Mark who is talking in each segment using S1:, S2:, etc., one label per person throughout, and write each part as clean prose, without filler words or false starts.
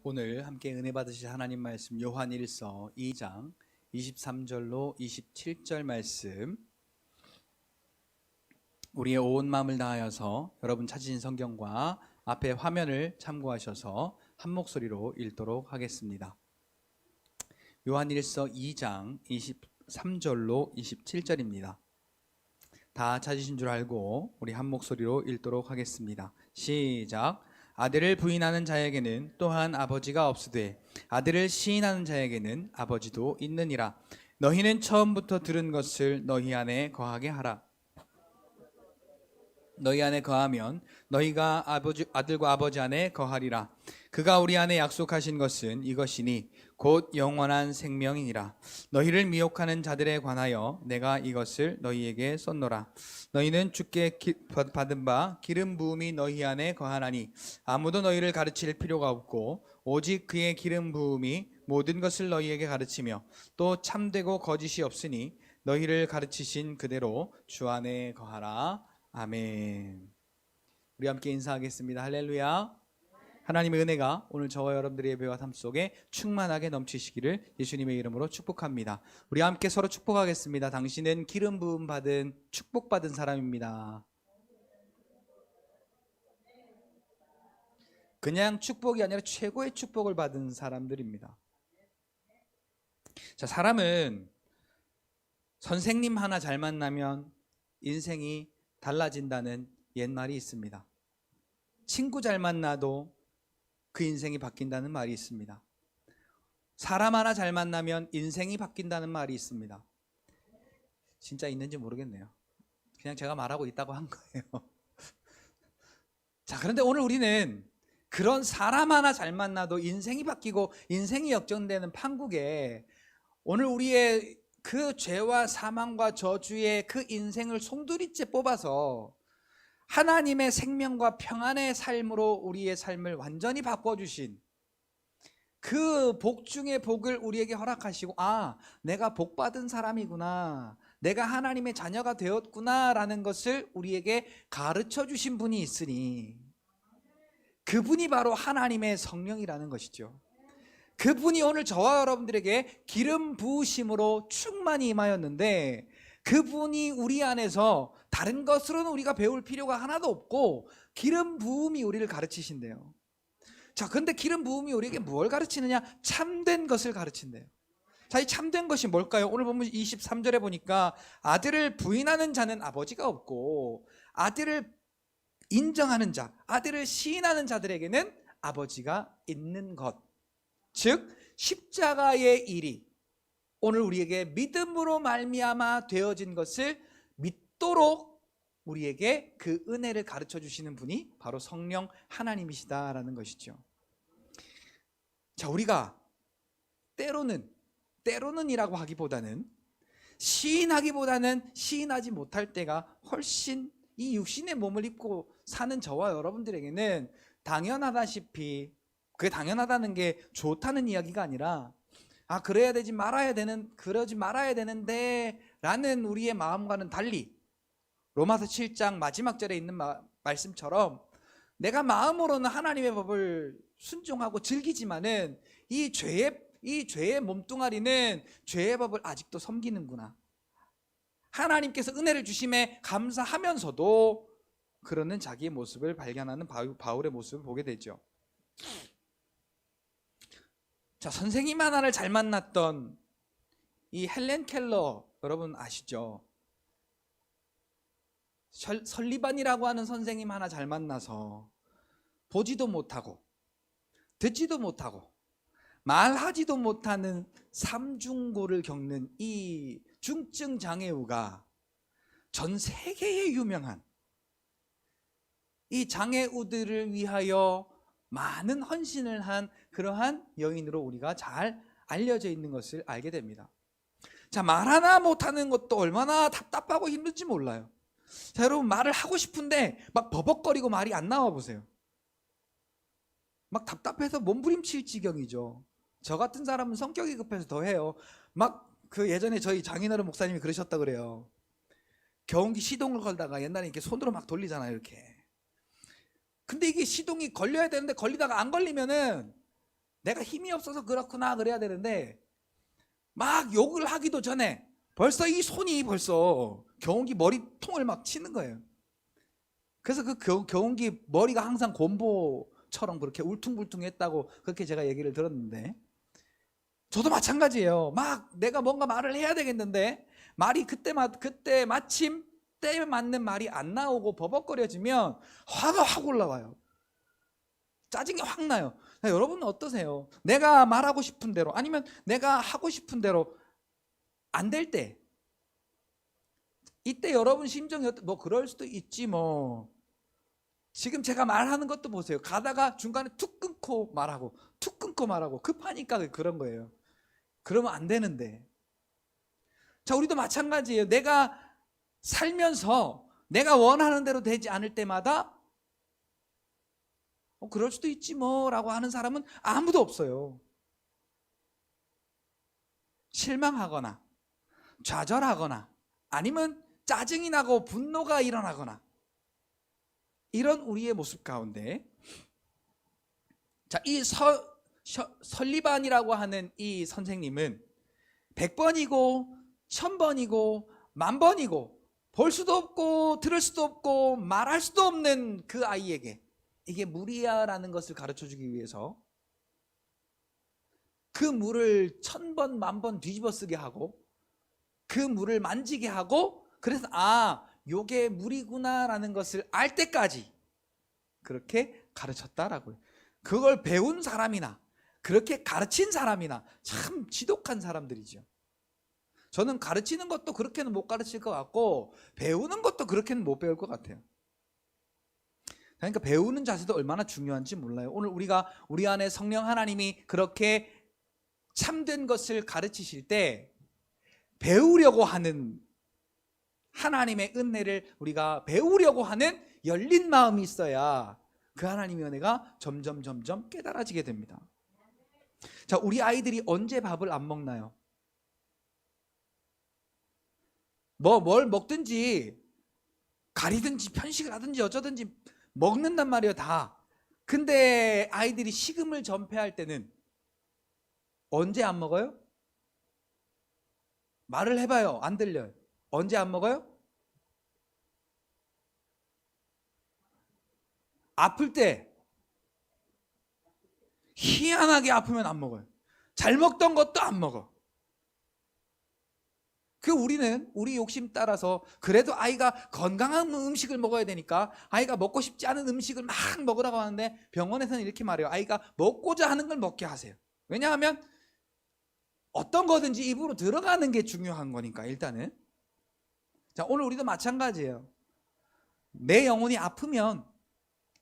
S1: 오늘 함께 은혜 받으실 하나님 말씀 요한일서 2장 23절로 27절 말씀, 우리의 온 마음을 다하여서 여러분 찾으신 성경과 앞에 화면을 참고하셔서 한 목소리로 읽도록 하겠습니다. 요한일서 2장 23절로 27절입니다. 다 찾으신 줄 알고 우리 한 목소리로 읽도록 하겠습니다. 시작. 아들을 부인하는 자에게는 또한 아버지가 없으되 아들을 시인하는 자에게는 아버지도 있느니라. 너희는 처음부터 들은 것을 너희 안에 거하게 하라. 너희 안에 거하면 너희가 아들과 아버지 안에 거하리라. 그가 우리 안에 약속하신 것은 이것이니 곧 영원한 생명이니라. 너희를 미혹하는 자들에 관하여 내가 이것을 너희에게 썼노라. 너희는 주께 받은 바 기름 부음이 너희 안에 거하나니 아무도 너희를 가르칠 필요가 없고 오직 그의 기름 부음이 모든 것을 너희에게 가르치며 또 참되고 거짓이 없으니 너희를 가르치신 그대로 주 안에 거하라. 아멘. 우리 함께 인사하겠습니다. 할렐루야. 하나님의 은혜가 오늘 저와 여러분들의 예배와 삶 속에 충만하게 넘치시기를 예수님의 이름으로 축복합니다. 우리 함께 서로 축복하겠습니다. 당신은 기름 부음 받은 축복받은 사람입니다. 그냥 축복이 아니라 최고의 축복을 받은 사람들입니다. 자, 사람은 선생님 하나 잘 만나면 인생이 달라진다는 옛말이 있습니다. 친구 잘 만나도 그 인생이 바뀐다는 말이 있습니다. 사람 하나 잘 만나면 인생이 바뀐다는 말이 있습니다. 진짜 있는지 모르겠네요. 그냥 제가 말하고 있다고 한 거예요. 자, 그런데 오늘 우리는 그런 사람 하나 잘 만나도 인생이 바뀌고 인생이 역전되는 판국에 오늘 우리의 그 죄와 사망과 저주의 그 인생을 송두리째 뽑아서 하나님의 생명과 평안의 삶으로 우리의 삶을 완전히 바꿔주신 그 복 중의 복을 우리에게 허락하시고, 아, 내가 복 받은 사람이구나, 내가 하나님의 자녀가 되었구나 라는 것을 우리에게 가르쳐 주신 분이 있으니 그분이 바로 하나님의 성령이라는 것이죠. 그분이 오늘 저와 여러분들에게 기름 부으심으로 충만히 임하였는데, 그분이 우리 안에서 다른 것으로는 우리가 배울 필요가 하나도 없고 기름 부음이 우리를 가르치신대요. 자, 그런데 기름 부음이 우리에게 뭘 가르치느냐? 참된 것을 가르친대요. 자, 이 참된 것이 뭘까요? 오늘 보면 23절에 보니까 아들을 부인하는 자는 아버지가 없고 아들을 인정하는 자, 아들을 시인하는 자들에게는 아버지가 있는 것, 즉 십자가의 일이 오늘 우리에게 믿음으로 말미암아 되어진 것을 믿도록 우리에게 그 은혜를 가르쳐 주시는 분이 바로 성령 하나님이시다라는 것이죠. 자, 우리가 때로는이라고 하기보다는 시인하기보다는 시인하지 못할 때가 훨씬, 이 육신의 몸을 입고 사는 저와 여러분들에게는 당연하다시피, 그게 당연하다는 게 좋다는 이야기가 아니라, 아, 그러지 말아야 되는데 라는 우리의 마음과는 달리 로마서 7장 마지막 절에 있는 말씀처럼 내가 마음으로는 하나님의 법을 순종하고 즐기지만은 이 죄의 몸뚱아리는 죄의 법을 아직도 섬기는구나, 하나님께서 은혜를 주심에 감사하면서도 그러는 자기의 모습을 발견하는 바울의 모습을 보게 되죠. 자, 선생님 하나를 잘 만났던 이 헬렌 켈러 여러분 아시죠? 설리반이라고 하는 선생님 하나 잘 만나서 보지도 못하고 듣지도 못하고 말하지도 못하는 삼중고를 겪는 이 중증 장애우가 전 세계에 유명한 이 장애우들을 위하여 많은 헌신을 한 그러한 여인으로 우리가 잘 알려져 있는 것을 알게 됩니다. 자, 말 하나 못하는 것도 얼마나 답답하고 힘든지 몰라요. 자, 여러분, 말을 하고 싶은데 막 버벅거리고 말이 안 나와 보세요. 막 답답해서 몸부림칠 지경이죠. 저 같은 사람은 성격이 급해서 더 해요. 막 그 예전에 저희 장인어른 목사님이 그러셨다 그래요. 경운기 시동을 걸다가 옛날에 이렇게 손으로 막 돌리잖아요, 이렇게. 근데 이게 시동이 걸려야 되는데 걸리다가 안 걸리면은 내가 힘이 없어서 그렇구나 그래야 되는데 막 욕을 하기도 전에 벌써 이 손이 벌써 경운기 머리통을 막 치는 거예요. 그래서 그 경운기 머리가 항상 곰보처럼 그렇게 울퉁불퉁했다고 그렇게 제가 얘기를 들었는데, 저도 마찬가지예요. 막 내가 뭔가 말을 해야 되겠는데 말이 그때 마침 때에 맞는 말이 안 나오고 버벅거려지면 화가 확 올라와요. 짜증이 확 나요. 여러분은 어떠세요? 내가 말하고 싶은 대로 아니면 내가 하고 싶은 대로 안 될 때, 이때 여러분 심정이 뭐 그럴 수도 있지 뭐. 지금 제가 말하는 것도 보세요. 가다가 중간에 툭 끊고 말하고 툭 끊고 말하고 급하니까 그런 거예요. 그러면 안 되는데. 자, 우리도 마찬가지예요. 내가 살면서 내가 원하는 대로 되지 않을 때마다 그럴 수도 있지 뭐 라고 하는 사람은 아무도 없어요. 실망하거나 좌절하거나 아니면 짜증이 나고 분노가 일어나거나 이런 우리의 모습 가운데, 자, 이 설리반이라고 하는 이 선생님은 100번이고 1000번이고 10,000번이고 볼 수도 없고 들을 수도 없고 말할 수도 없는 그 아이에게 이게 물이야라는 것을 가르쳐 주기 위해서 그 물을 1000번 10,000번 뒤집어 쓰게 하고 그 물을 만지게 하고, 그래서 요게 물이구나라는 것을 알 때까지 그렇게 가르쳤다라고요. 그걸 배운 사람이나 그렇게 가르친 사람이나 참 지독한 사람들이죠. 저는 가르치는 것도 그렇게는 못 가르칠 것 같고 배우는 것도 그렇게는 못 배울 것 같아요. 그러니까 배우는 자세도 얼마나 중요한지 몰라요. 오늘 우리가 우리 안에 성령 하나님이 그렇게 참된 것을 가르치실 때 배우려고 하는 하나님의 은혜를 우리가 배우려고 하는 열린 마음이 있어야 그 하나님의 은혜가 점점 깨달아지게 됩니다. 자, 우리 아이들이 언제 밥을 안 먹나요? 뭘 먹든지 가리든지 편식을 하든지 어쩌든지 먹는단 말이에요, 다. 근데 아이들이 식음을 전폐할 때는 언제 안 먹어요? 말을 해봐요. 안 들려요. 언제 안 먹어요? 아플 때. 희한하게 아프면 안 먹어요. 잘 먹던 것도 안 먹어. 우리는 우리 욕심 따라서 그래도 아이가 건강한 음식을 먹어야 되니까 아이가 먹고 싶지 않은 음식을 막 먹으라고 하는데, 병원에서는 이렇게 말해요. 아이가 먹고자 하는 걸 먹게 하세요. 왜냐하면 어떤 거든지 입으로 들어가는 게 중요한 거니까. 일단은 자, 오늘 우리도 마찬가지예요. 내 영혼이 아프면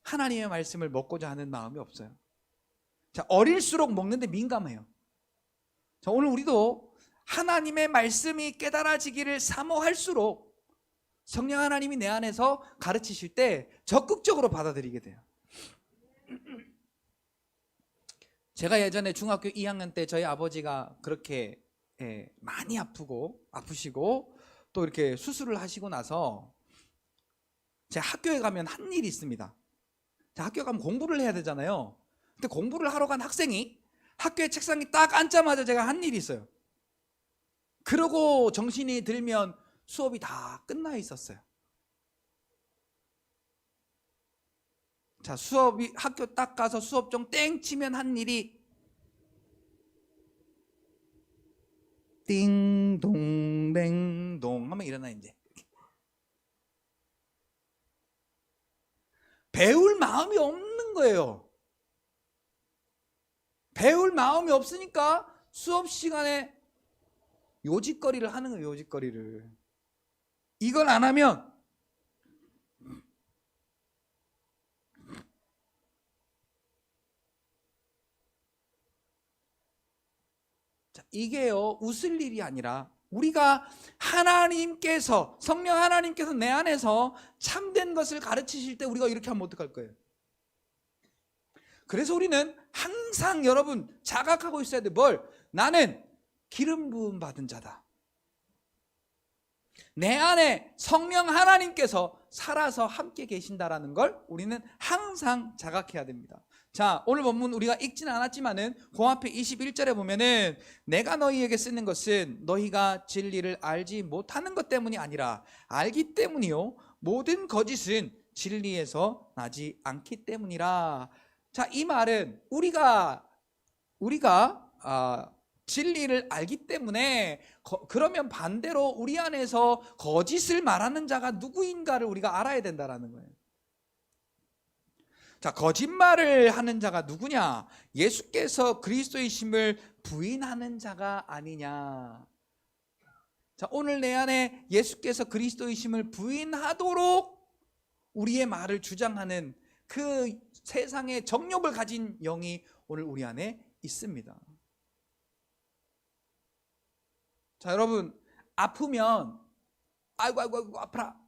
S1: 하나님의 말씀을 먹고자 하는 마음이 없어요. 자, 어릴수록 먹는데 민감해요. 자, 오늘 우리도 하나님의 말씀이 깨달아지기를 사모할수록 성령 하나님이 내 안에서 가르치실 때 적극적으로 받아들이게 돼요. 제가 예전에 중학교 2학년 때 저희 아버지가 그렇게 많이 아프시고 또 이렇게 수술을 하시고 나서 제가 학교에 가면 한 일이 있습니다. 학교에 가면 공부를 해야 되잖아요. 근데 공부를 하러 간 학생이 학교의 책상에 딱 앉자마자 제가 한 일이 있어요. 그러고 정신이 들면 수업이 다 끝나 있었어요. 자, 학교 딱 가서 수업종 땡 치면 한 일이 띵동댕동 하면 일어나. 이제 배울 마음이 없는 거예요. 배울 마음이 없으니까 수업 시간에 요짓거리를 하는 거예요. 요짓거리를. 이걸 안 하면 자, 이게요 웃을 일이 아니라 우리가 하나님께서 성령 하나님께서 내 안에서 참된 것을 가르치실 때 우리가 이렇게 하면 어떡할 거예요? 그래서 우리는 항상 여러분 자각하고 있어야 돼. 뭘? 나는 기름 부음 받은 자다. 내 안에 성령 하나님께서 살아서 함께 계신다라는 걸 우리는 항상 자각해야 됩니다. 자, 오늘 본문 우리가 읽지는 않았지만은 그 앞에 21절에 보면은 내가 너희에게 쓰는 것은 너희가 진리를 알지 못하는 것 때문이 아니라 알기 때문이요 모든 거짓은 진리에서 나지 않기 때문이라. 자, 이 말은 우리가 진리를 알기 때문에 그러면 반대로 우리 안에서 거짓을 말하는 자가 누구인가를 우리가 알아야 된다라는 거예요. 자, 거짓말을 하는 자가 누구냐? 예수께서 그리스도이심을 부인하는 자가 아니냐. 자, 오늘 내 안에 예수께서 그리스도이심을 부인하도록 우리의 말을 주장하는 그 세상의 정욕을 가진 영이 오늘 우리 안에 있습니다. 자, 여러분, 아프면 아이고 아파라,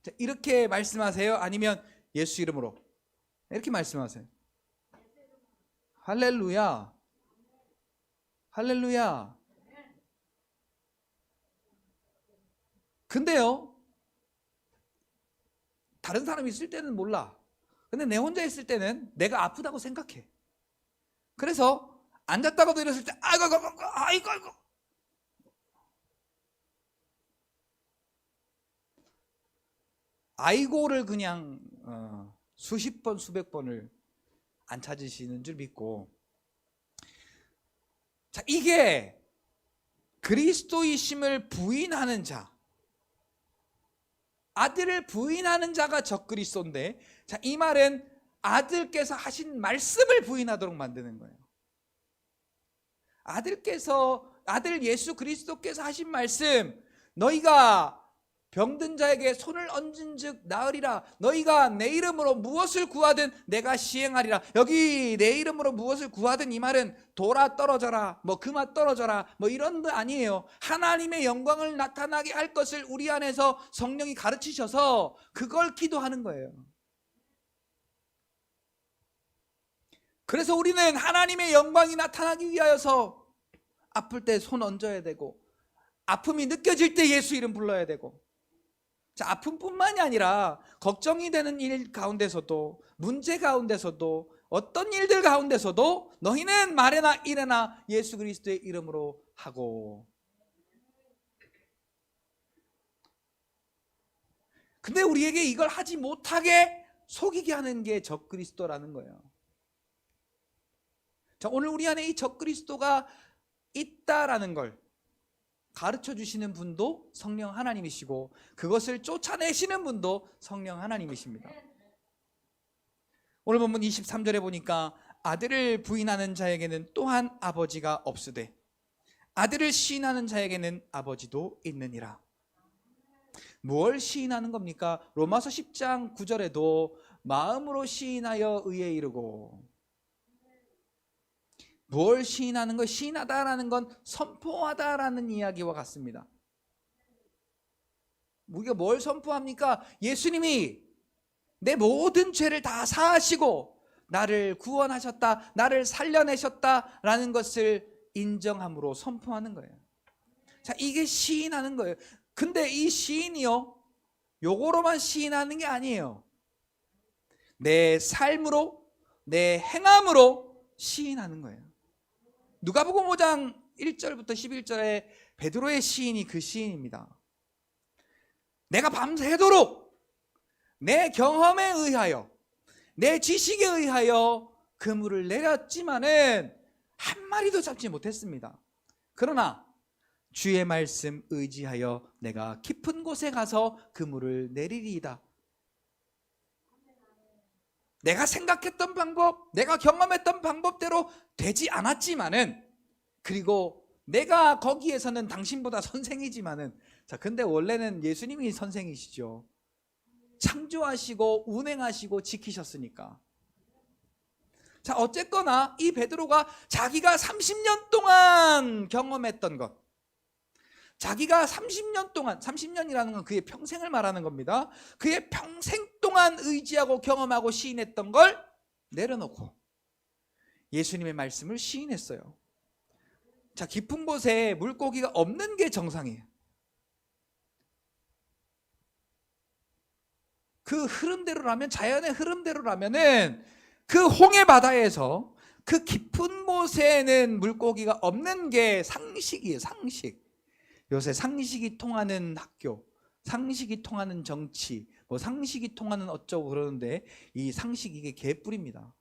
S1: 자, 이렇게 말씀하세요? 아니면 예수 이름으로 이렇게 말씀하세요? 할렐루야, 할렐루야. 근데요, 다른 사람이 있을 때는 몰라. 근데 내 혼자 있을 때는 내가 아프다고 생각해. 그래서 앉았다가도 일었을 때 아이고 아이고를 그냥 수십 번 수백 번을 안 찾으시는 줄 믿고, 자, 이게 그리스도이심을 부인하는 자, 아들을 부인하는 자가 적그리스도인데, 자, 이 말은 아들께서 하신 말씀을 부인하도록 만드는 거예요. 아들 예수 그리스도께서 하신 말씀, 너희가 병든 자에게 손을 얹은 즉 나으리라. 너희가 내 이름으로 무엇을 구하든 내가 시행하리라. 여기 내 이름으로 무엇을 구하든 이 말은 돌아 떨어져라, 뭐 금아 떨어져라, 뭐 이런 거 아니에요. 하나님의 영광을 나타나게 할 것을 우리 안에서 성령이 가르치셔서 그걸 기도하는 거예요. 그래서 우리는 하나님의 영광이 나타나기 위하여서 아플 때 손 얹어야 되고, 아픔이 느껴질 때 예수 이름 불러야 되고, 자, 아픔뿐만이 아니라 걱정이 되는 일 가운데서도, 문제 가운데서도, 어떤 일들 가운데서도 너희는 말해나 이래나 예수 그리스도의 이름으로 하고. 근데 우리에게 이걸 하지 못하게 속이게 하는 게 적그리스도라는 거예요. 자, 오늘 우리 안에 이 적그리스도가 있다라는 걸 가르쳐 주시는 분도 성령 하나님이시고, 그것을 쫓아내시는 분도 성령 하나님이십니다. 오늘 본문 23절에 보니까 아들을 부인하는 자에게는 또한 아버지가 없으되 아들을 시인하는 자에게는 아버지도 있느니라. 무엇을 시인하는 겁니까? 로마서 10장 9절에도 마음으로 시인하여 의에 이르고, 뭘 시인하는 거? 시인하다라는 건 선포하다라는 이야기와 같습니다. 우리가 뭘 선포합니까? 예수님이 내 모든 죄를 다 사하시고 나를 구원하셨다, 나를 살려내셨다라는 것을 인정함으로 선포하는 거예요. 자, 이게 시인하는 거예요. 근데 이 시인이요, 요거로만 시인하는 게 아니에요. 내 삶으로, 내 행함으로 시인하는 거예요. 누가복음 5장 1절부터 11절에 베드로의 시인이 그 시인입니다. 내가 밤새도록 내 경험에 의하여, 내 지식에 의하여 그물을 내렸지만은 한 마리도 잡지 못했습니다. 그러나 주의 말씀 의지하여 내가 깊은 곳에 가서 그물을 내리리이다. 내가 생각했던 방법, 내가 경험했던 방법대로 되지 않았지만은, 그리고 내가 거기에서는 당신보다 선생이지만은, 자, 근데 원래는 예수님이 선생이시죠. 창조하시고 운행하시고 지키셨으니까. 자, 어쨌거나 이 베드로가 자기가 30년 동안 경험했던 것, 자기가 30년 동안, 30년이라는 건 그의 평생을 말하는 겁니다. 그의 평생 동안 의지하고 경험하고 시인했던 걸 내려놓고 예수님의 말씀을 시인했어요. 자, 깊은 곳에 물고기가 없는 게 정상이에요. 그 흐름대로라면, 자연의 흐름대로라면은 그 홍해 바다에서 그 깊은 곳에는 물고기가 없는 게 상식이에요. 상식. 요새 상식이 통하는 학교, 상식이 통하는 정치, 뭐 상식이 통하는 어쩌고 그러는데 이 상식 이게 개뿔입니다.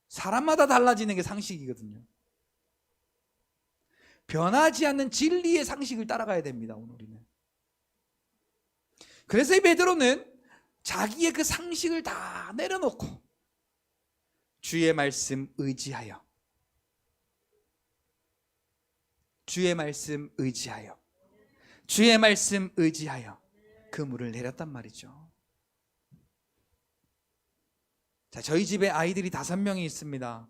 S1: 사람마다 달라지는 게 상식이거든요. 변하지 않는 진리의 상식을 따라가야 됩니다. 오늘 우리는. 그래서 이 베드로는 자기의 그 상식을 다 내려놓고 주의 말씀 의지하여, 주의 말씀 의지하여, 주의 말씀 의지하여 그물을 내렸단 말이죠. 자, 저희 집에 아이들이 5명이 있습니다.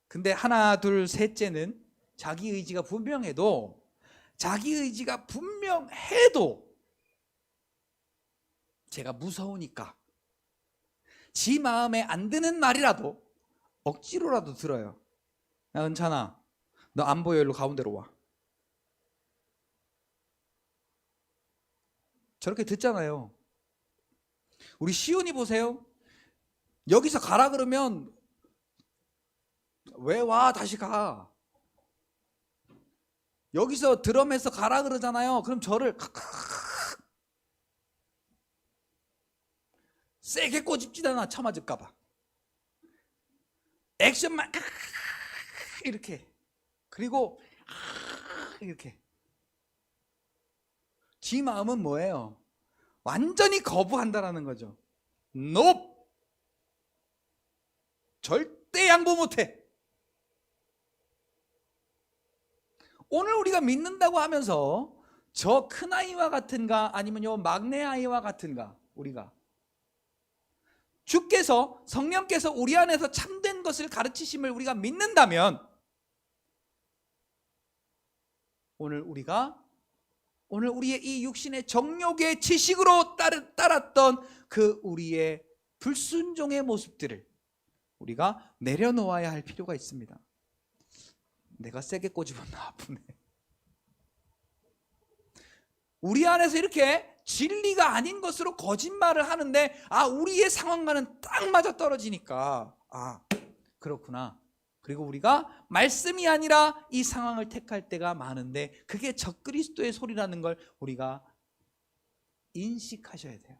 S1: 근데 하나, 둘, 셋째는 자기 의지가 분명해도 제가 무서우니까 지 마음에 안 드는 말이라도 억지로라도 들어요. 야, 은찬아, 너 안 보여? 일로 가운데로 와. 저렇게 듣잖아요. 우리 시온이 보세요. 여기서 가라 그러면 왜 와? 다시 가. 여기서 드럼에서 가라 그러잖아요. 그럼 저를 세게 꼬집지도 쳐맞을까 봐. 액션만 이렇게, 그리고 이렇게. 지 마음은 뭐예요? 완전히 거부한다라는 거죠. Nope. 절대 양보 못해. 오늘 우리가 믿는다고 하면서 저 큰아이와 같은가, 아니면 요 막내아이와 같은가, 우리가 주께서, 성령께서 우리 안에서 참된 것을 가르치심을 우리가 믿는다면, 오늘 우리의 이 육신의 정욕의 지식으로 따랐던 그 우리의 불순종의 모습들을 우리가 내려놓아야 할 필요가 있습니다. 내가 세게 꼬집었나? 아프네. 우리 안에서 이렇게 진리가 아닌 것으로 거짓말을 하는데, 우리의 상황과는 딱 맞아 떨어지니까, 그렇구나. 그리고 우리가 말씀이 아니라 이 상황을 택할 때가 많은데, 그게 적그리스도의 소리라는 걸 우리가 인식하셔야 돼요.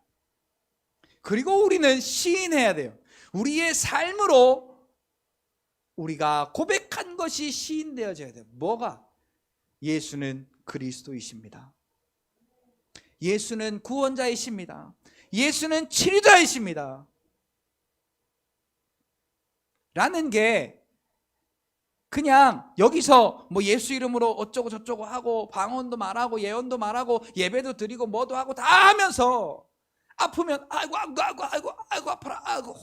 S1: 그리고 우리는 시인해야 돼요. 우리의 삶으로 우리가 고백한 것이 시인되어져야 돼요. 뭐가? 예수는 그리스도이십니다. 예수는 구원자이십니다. 예수는 치료자이십니다. 라는 게 그냥 여기서 뭐 예수 이름으로 어쩌고 저쩌고 하고 방언도 말하고 예언도 말하고 예배도 드리고 뭐도 하고 다 하면서 아프면 아이고 아파라, 아이고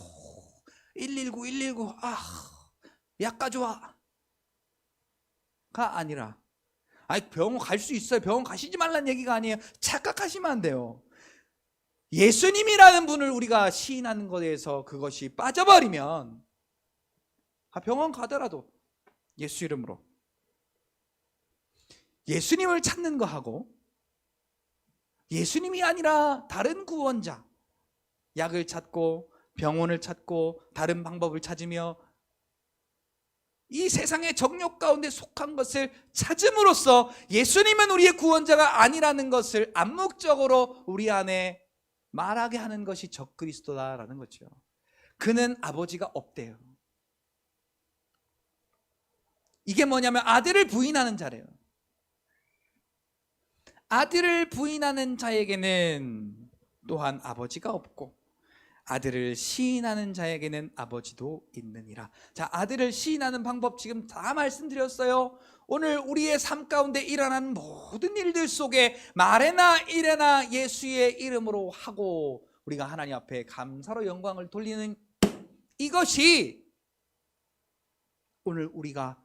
S1: 119 약 가져와 가 아니라, 병원 갈 수 있어요. 병원 가시지 말라는 얘기가 아니에요. 착각하시면 안 돼요. 예수님이라는 분을 우리가 시인하는 것에 대해서 그것이 빠져버리면 병원 가더라도 예수 이름으로 예수님을 찾는 거하고, 예수님이 아니라 다른 구원자, 약을 찾고 병원을 찾고 다른 방법을 찾으며 이 세상의 정욕 가운데 속한 것을 찾음으로써 예수님은 우리의 구원자가 아니라는 것을 암묵적으로 우리 안에 말하게 하는 것이 적그리스도다라는 거죠. 그는 아버지가 없대요. 이게 뭐냐면 아들을 부인하는 자래요. 아들을 부인하는 자에게는 또한 아버지가 없고, 아들을 시인하는 자에게는 아버지도 있느니라. 자, 아들을 시인하는 방법 지금 다 말씀드렸어요. 오늘 우리의 삶 가운데 일어난 모든 일들 속에 말에나 일에나 예수의 이름으로 하고 우리가 하나님 앞에 감사로 영광을 돌리는 이것이 오늘 우리가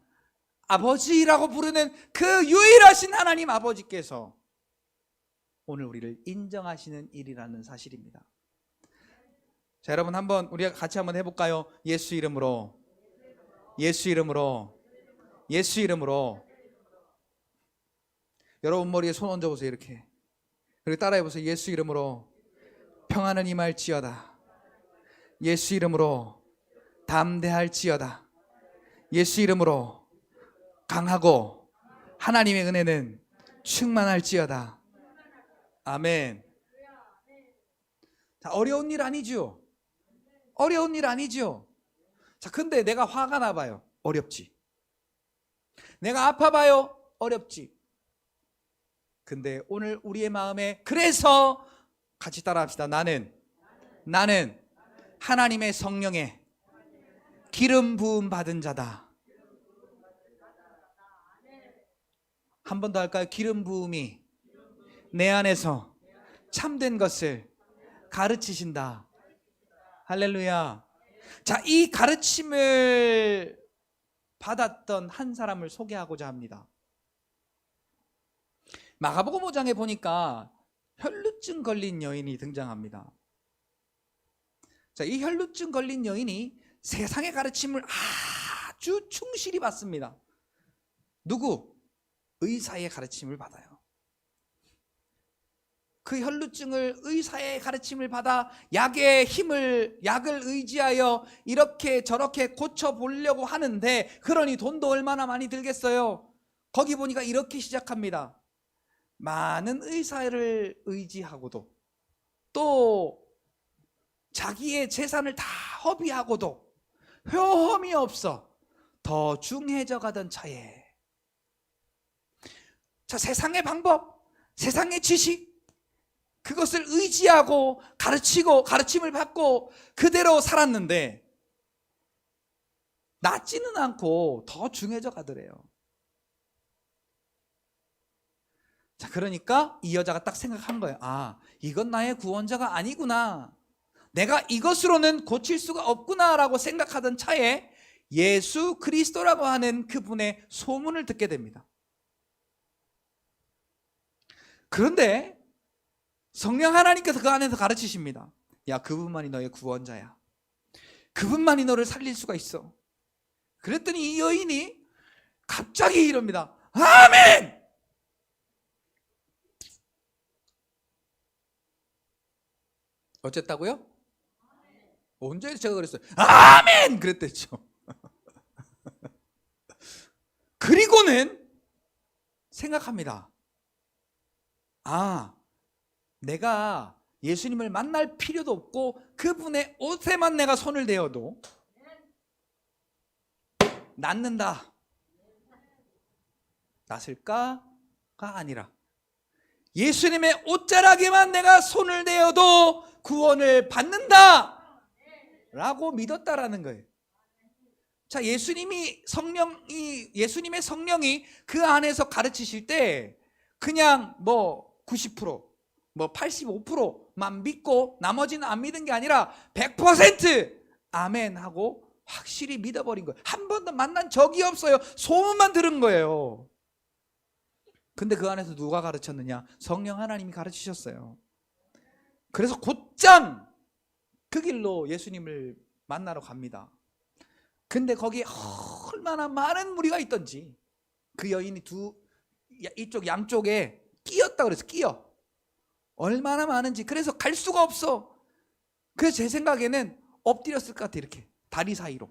S1: 아버지라고 부르는 그 유일하신 하나님 아버지께서 오늘 우리를 인정하시는 일이라는 사실입니다. 자, 여러분 한번 우리가 같이 한번 해볼까요? 예수 이름으로, 예수 이름으로, 예수 이름으로. 여러분 머리에 손 얹어보세요. 이렇게. 그리고 따라해보세요. 예수 이름으로 평안은 임할지어다. 예수 이름으로 담대할지어다. 예수 이름으로 강하고 하나님의 은혜는 충만할지어다. 아멘. 자, 어려운 일 아니죠? 어려운 일 아니죠? 자, 근데 내가 화가 나봐요. 어렵지. 내가 아파봐요. 어렵지. 근데 오늘 우리의 마음에, 그래서 같이 따라합시다. 나는 하나님의 성령에 기름 부음 받은 자다. 한 번 더 할까요? 기름 부음이 내 안에서 참된 것을 가르치신다. 할렐루야. 자, 이 가르침을 받았던 한 사람을 소개하고자 합니다. 마가복음 5장에 보니까 혈루증 걸린 여인이 등장합니다. 자, 이 혈루증 걸린 여인이 세상의 가르침을 아주 충실히 받습니다. 누구? 의사의 가르침을 받아요. 그 혈루증을 의사의 가르침을 받아 약을 의지하여 이렇게 저렇게 고쳐보려고 하는데, 그러니 돈도 얼마나 많이 들겠어요. 거기 보니까 이렇게 시작합니다. 많은 의사를 의지하고도, 또 자기의 재산을 다 허비하고도 효험이 없어 더 중해져 가던 차에, 자, 세상의 방법, 세상의 지식, 그것을 의지하고 가르치고 가르침을 받고 그대로 살았는데 낫지는 않고 더 중해져 가더래요. 자, 그러니까 이 여자가 딱 생각한 거예요. 아, 이건 나의 구원자가 아니구나, 내가 이것으로는 고칠 수가 없구나라고 생각하던 차에 예수 그리스도라고 하는 그분의 소문을 듣게 됩니다. 그런데 성령 하나님께서 그 안에서 가르치십니다. 야, 그분만이 너의 구원자야. 그분만이 너를 살릴 수가 있어. 그랬더니 이 여인이 갑자기 이럽니다. 아멘! 어쨌다고요? 언제 제가 그랬어요? 아멘! 그랬댔죠. 그리고는 생각합니다. 아, 내가 예수님을 만날 필요도 없고 그분의 옷에만 내가 손을 대어도 낫는다. 낫을까가 아니라 예수님의 옷자락에만 내가 손을 대어도 구원을 받는다 라고 믿었다라는 거예요. 자, 예수님의 성령이 그 안에서 가르치실 때 그냥 90%, 85%만 믿고 나머지는 안 믿은 게 아니라 100% 아멘 하고 확실히 믿어버린 거예요. 한 번도 만난 적이 없어요. 소문만 들은 거예요. 근데 그 안에서 누가 가르쳤느냐? 성령 하나님이 가르치셨어요. 그래서 곧장 그 길로 예수님을 만나러 갑니다. 근데 거기에 얼마나 많은 무리가 있던지, 그 여인이 이쪽 양쪽에 끼었다 그래서 끼어. 얼마나 많은지. 그래서 갈 수가 없어. 그래서 제 생각에는 엎드렸을 것 같아요. 이렇게 다리 사이로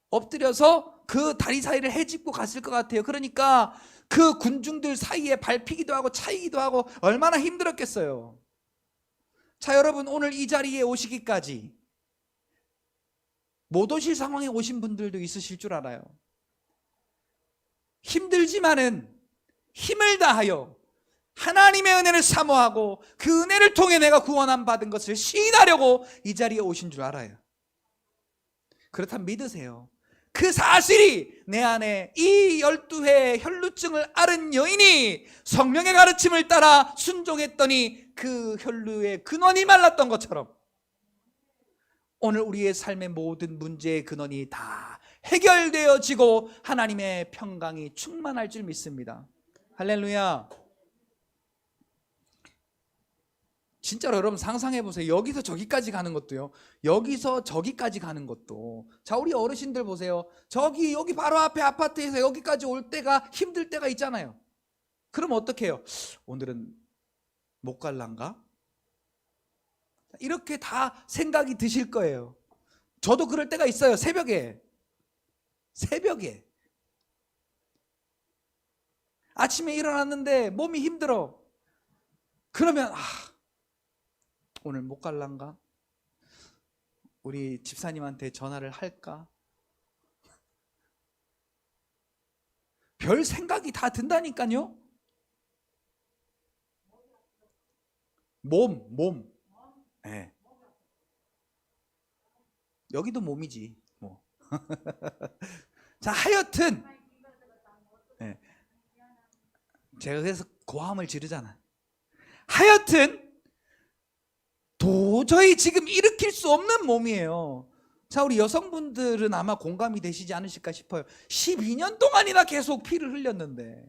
S1: 엎드려서 그 다리 사이를 헤집고 갔을 것 같아요. 그러니까 그 군중들 사이에 밟히기도 하고 차이기도 하고 얼마나 힘들었겠어요. 자, 여러분, 오늘 이 자리에 오시기까지 못 오실 상황에 오신 분들도 있으실 줄 알아요. 힘들지만은 힘을 다하여 하나님의 은혜를 사모하고 그 은혜를 통해 내가 구원함 받은 것을 시인하려고 이 자리에 오신 줄 알아요. 그렇다면 믿으세요. 그 사실이 내 안에 이 12회의 혈루증을 앓은 여인이 성령의 가르침을 따라 순종했더니 그 혈루의 근원이 말랐던 것처럼 오늘 우리의 삶의 모든 문제의 근원이 다 해결되어지고 하나님의 평강이 충만할 줄 믿습니다. 할렐루야. 진짜로 여러분 상상해 보세요. 여기서 저기까지 가는 것도요, 여기서 저기까지 가는 것도. 자, 우리 어르신들 보세요. 여기 바로 앞에 아파트에서 여기까지 올 때가 힘들 때가 있잖아요. 그럼 어떻게 해요? 오늘은 못 갈란가? 이렇게 다 생각이 드실 거예요. 저도 그럴 때가 있어요. 새벽에 아침에 일어났는데 몸이 힘들어. 그러면 오늘 못 갈란가? 우리 집사님한테 전화를 할까? 별 생각이 다 든다니까요. 몸. 네. 여기도 몸이지 뭐. 자, 하여튼 네. 제가 그래서 고함을 지르잖아. 하여튼 도저히 지금 일으킬 수 없는 몸이에요. 자, 우리 여성분들은 아마 공감이 되시지 않으실까 싶어요. 12년 동안이나 계속 피를 흘렸는데.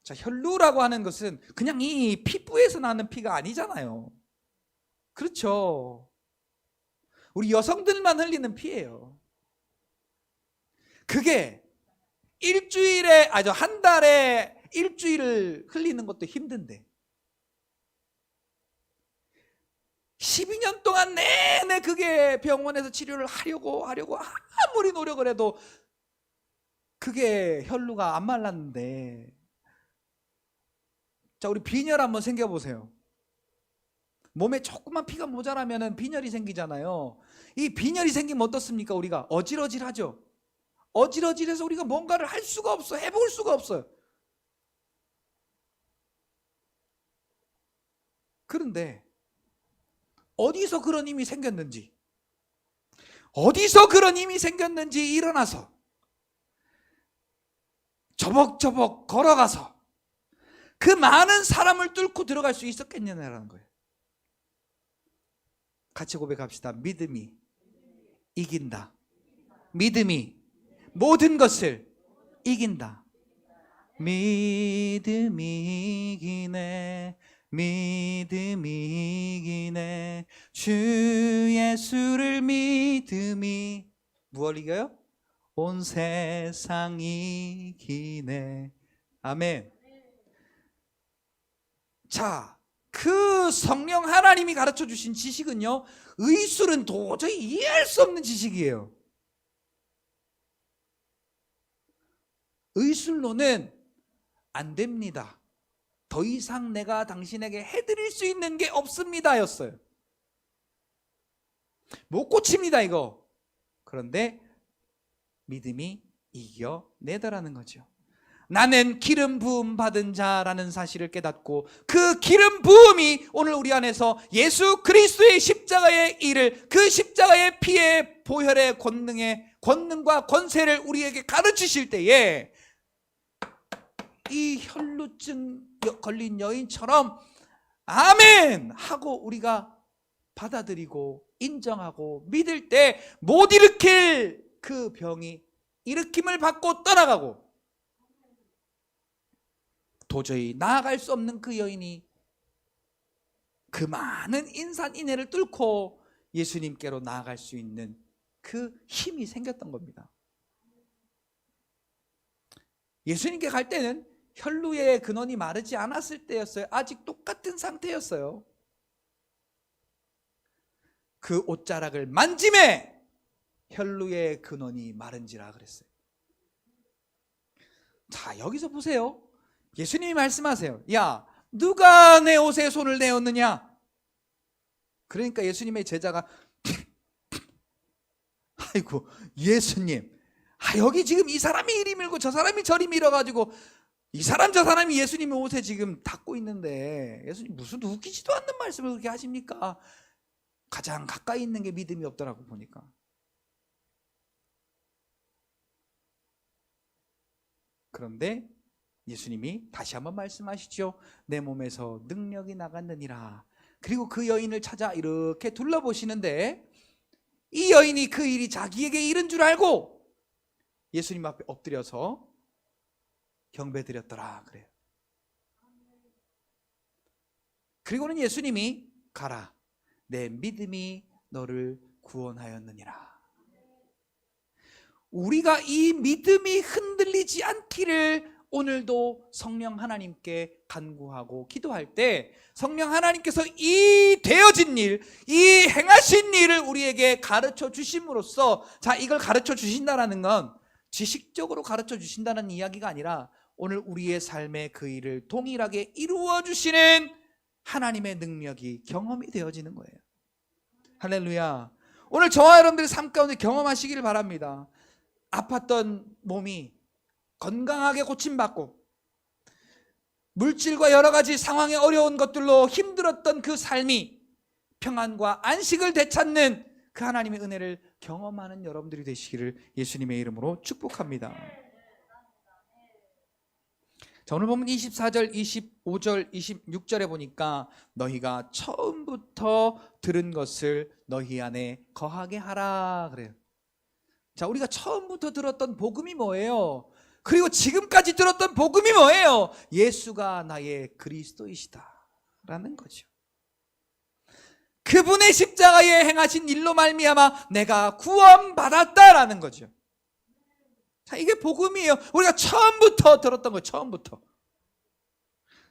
S1: 자, 혈루라고 하는 것은 그냥 이 피부에서 나는 피가 아니잖아요. 그렇죠. 우리 여성들만 흘리는 피예요. 그게 한 달에 일주일을 흘리는 것도 힘든데 12년 동안 내내 그게 병원에서 치료를 하려고 아무리 노력을 해도 그게 혈루가 안 말랐는데. 자, 우리 빈혈 한번 생겨보세요. 몸에 조금만 피가 모자라면 빈혈이 생기잖아요. 이 빈혈이 생기면 어떻습니까? 우리가 어질어질하죠. 어질어질해서 우리가 뭔가를 할 수가 없어. 해볼 수가 없어요. 그런데 어디서 그런 힘이 생겼는지 일어나서 저벅저벅 걸어가서 그 많은 사람을 뚫고 들어갈 수 있었겠냐는 거예요. 같이 고백합시다. 믿음이 이긴다. 믿음이 모든 것을 이긴다. 믿음이 이기네. 믿음이 이기네. 주 예수를 믿음이 무엇을 이겨요? 온 세상이 이기네. 아멘. 자, 그 성령 하나님이 가르쳐 주신 지식은요, 의술은 도저히 이해할 수 없는 지식이에요. 의술로는 안 됩니다. 더 이상 내가 당신에게 해드릴 수 있는 게 없습니다 였어요. 못 고칩니다 이거. 그런데 믿음이 이겨내더라는 거죠. 나는 기름 부음 받은 자라는 사실을 깨닫고 그 기름 부음이 오늘 우리 안에서 예수 그리스도의 십자가의 일을, 그 십자가의 피의 보혈의 권능과 권세를 우리에게 가르치실 때에 이 혈루증 걸린 여인처럼 아멘 하고 우리가 받아들이고 인정하고 믿을 때 못 일으킬 그 병이 일으킴을 받고 떠나가고, 도저히 나아갈 수 없는 그 여인이 그 많은 인산인해를 뚫고 예수님께로 나아갈 수 있는 그 힘이 생겼던 겁니다. 예수님께 갈 때는 혈루의 근원이 마르지 않았을 때였어요. 아직 똑같은 상태였어요. 그 옷자락을 만짐에 혈루의 근원이 마른지라 그랬어요. 자, 여기서 보세요. 예수님이 말씀하세요. 야, 누가 내 옷에 손을 내었느냐? 그러니까 예수님의 제자가 아이고 예수님, 여기 지금 이 사람이 이리 밀고 저 사람이 저리 밀어가지고 이 사람 저 사람이 예수님의 옷에 지금 닿고 있는데 예수님 무슨 웃기지도 않는 말씀을 그렇게 하십니까? 가장 가까이 있는 게 믿음이 없더라고 보니까. 그런데 예수님이 다시 한번 말씀하시죠. 내 몸에서 능력이 나갔느니라. 그리고 그 여인을 찾아 이렇게 둘러보시는데 이 여인이 그 일이 자기에게 일은 줄 알고 예수님 앞에 엎드려서 경배드렸더라 그래요. 그리고는 예수님이 가라, 내 믿음이 너를 구원하였느니라. 우리가 이 믿음이 흔들리지 않기를 오늘도 성령 하나님께 간구하고 기도할 때 성령 하나님께서 이 되어진 일, 이 행하신 일을 우리에게 가르쳐 주심으로써, 자, 이걸 가르쳐 주신다는 건 지식적으로 가르쳐 주신다는 이야기가 아니라 오늘 우리의 삶에 그 일을 동일하게 이루어 주시는 하나님의 능력이 경험이 되어지는 거예요. 할렐루야. 오늘 저와 여러분들의 삶 가운데 경험하시기를 바랍니다. 아팠던 몸이 건강하게 고침받고, 물질과 여러 가지 상황에 어려운 것들로 힘들었던 그 삶이 평안과 안식을 되찾는 그 하나님의 은혜를 경험하는 여러분들이 되시기를 예수님의 이름으로 축복합니다. 자, 오늘 보면 24절, 25절, 26절에 보니까 너희가 처음부터 들은 것을 너희 안에 거하게 하라 그래요. 자, 우리가 처음부터 들었던 복음이 뭐예요? 그리고 지금까지 들었던 복음이 뭐예요? 예수가 나의 그리스도이시다 라는 거죠. 그분의 십자가에 행하신 일로 말미암아 내가 구원받았다라는 거죠. 자, 이게 복음이에요. 우리가 처음부터 들었던 거예요. 처음부터.